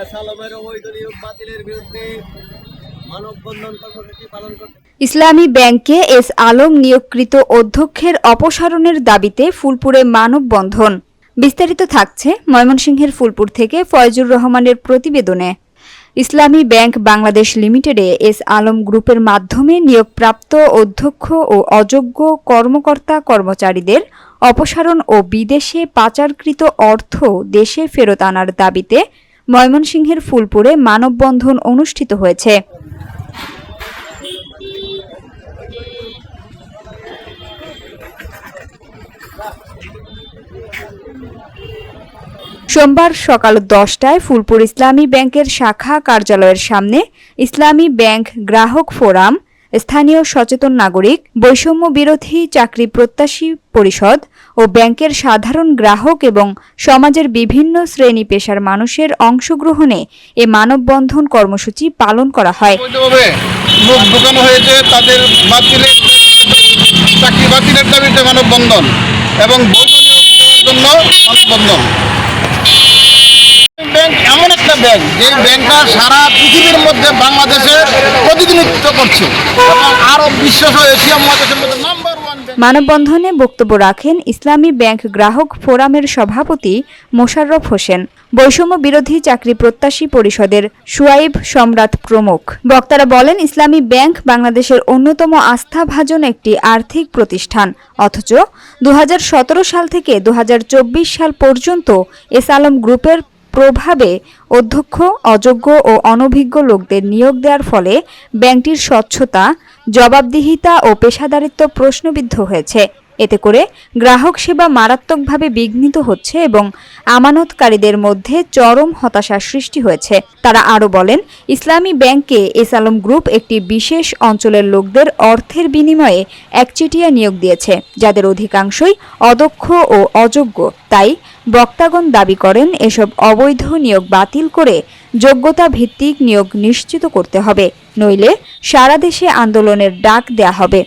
S আলমের অবৈধ নিয়োগ বাতিলের বিরুদ্ধে মানববন্ধন কর্মসূচি পালন করতে ইসলামী ব্যাংকে এস আলম নিয়োগকৃত অধ্যক্ষের অপসারণের দাবিতে ফুলপুরে মানববন্ধন। বিস্তারিত থাকছে ময়মনসিংহের ফুলপুর থেকে ফয়জুর রহমানের প্রতিবেদনে। ইসলামী ব্যাংক বাংলাদেশ লিমিটেডে এস আলম গ্রুপের মাধ্যমে নিয়োগপ্রাপ্ত অধ্যক্ষ ও অযোগ্য কর্মকর্তা কর্মচারীদের অপসারণ ও বিদেশে পাচারকৃত অর্থ দেশে ফেরত আনার দাবিতে ময়মনসিংহের ফুলপুরে মানববন্ধন অনুষ্ঠিত হয়েছে। সোমবার সকাল 10টায় ফুলপুর ইসলামী ব্যাংকের শাখা কার্যালয়ের সামনে ইসলামী ব্যাংক গ্রাহক ফোরাম, স্থানীয় সচেতন নাগরিক, বৈষম্য বিরোধী চাকরি প্রত্যাশী পরিষদ ও ব্যাংকের সাধারণ গ্রাহক এবং সমাজের বিভিন্ন শ্রেণী পেশার মানুষের অংশগ্রহণে এ মানববন্ধন কর্মসূচি পালন করা হয়। লোক ঢোকানো হয়েছে, তাদের বাতিলের চাকরি বাতিলের দাবিতে মানববন্ধন এবং বৈধ নিয়োগ দেওয়ার জন্য মানববন্ধন। ব্যাংক এমন একটা ব্যাংক যে ব্যাংকটা সারা পৃথিবীর মধ্যে বাংলাদেশে প্রতিনিধিত্ব করছে এবং আরব বিশ্ব সহ এশিয়া মহাদেশের মধ্যে নাম্বার 1 মানববন্ধনে বক্তব্য রাখেন ইসলামী ব্যাংক গ্রাহক ফোরামের সভাপতি মোশাররফ হোসেন, বৈষম্য বিরোধী চাকরি প্রত্যাশী পরিষদের সুয়াইব সম্রাট প্রমুখ। বক্তারা বলেন, ইসলামী ব্যাংক বাংলাদেশের অন্যতম আস্থাভাজন একটি আর্থিক প্রতিষ্ঠান, অথচ 2017 সাল থেকে 2024 সাল পর্যন্ত এস আলম গ্রুপের প্রভাবে অধ্যক্ষ, অযোগ্য ও অনভিজ্ঞ লোকদের নিয়োগ দেওয়ার ফলে ব্যাংকটির স্বচ্ছতা, জবাবদিহিতা ও পেশাদারিত্ব প্রশ্নবিদ্ধ হয়েছে। এতে করে গ্রাহক সেবা মারাত্মকভাবে বিঘ্নিত হচ্ছে এবং আমানতকারীদের মধ্যে চরম হতাশার সৃষ্টি হয়েছে। তারা আরও বলেন, ইসলামী ব্যাংকে এস আলম গ্রুপ একটি বিশেষ অঞ্চলের লোকদের অর্থের বিনিময়ে একচেটিয়া নিয়োগ দিয়েছে, যাদের অধিকাংশই অদক্ষ ও অযোগ্য। তাই বক্তাগণ দাবি করেন, এসব অবৈধ নিয়োগ বাতিল করে যোগ্যতা ভিত্তিক নিয়োগ নিশ্চিত করতে হবে, নইলে সারা দেশে আন্দোলনের ডাক দেয়া হবে।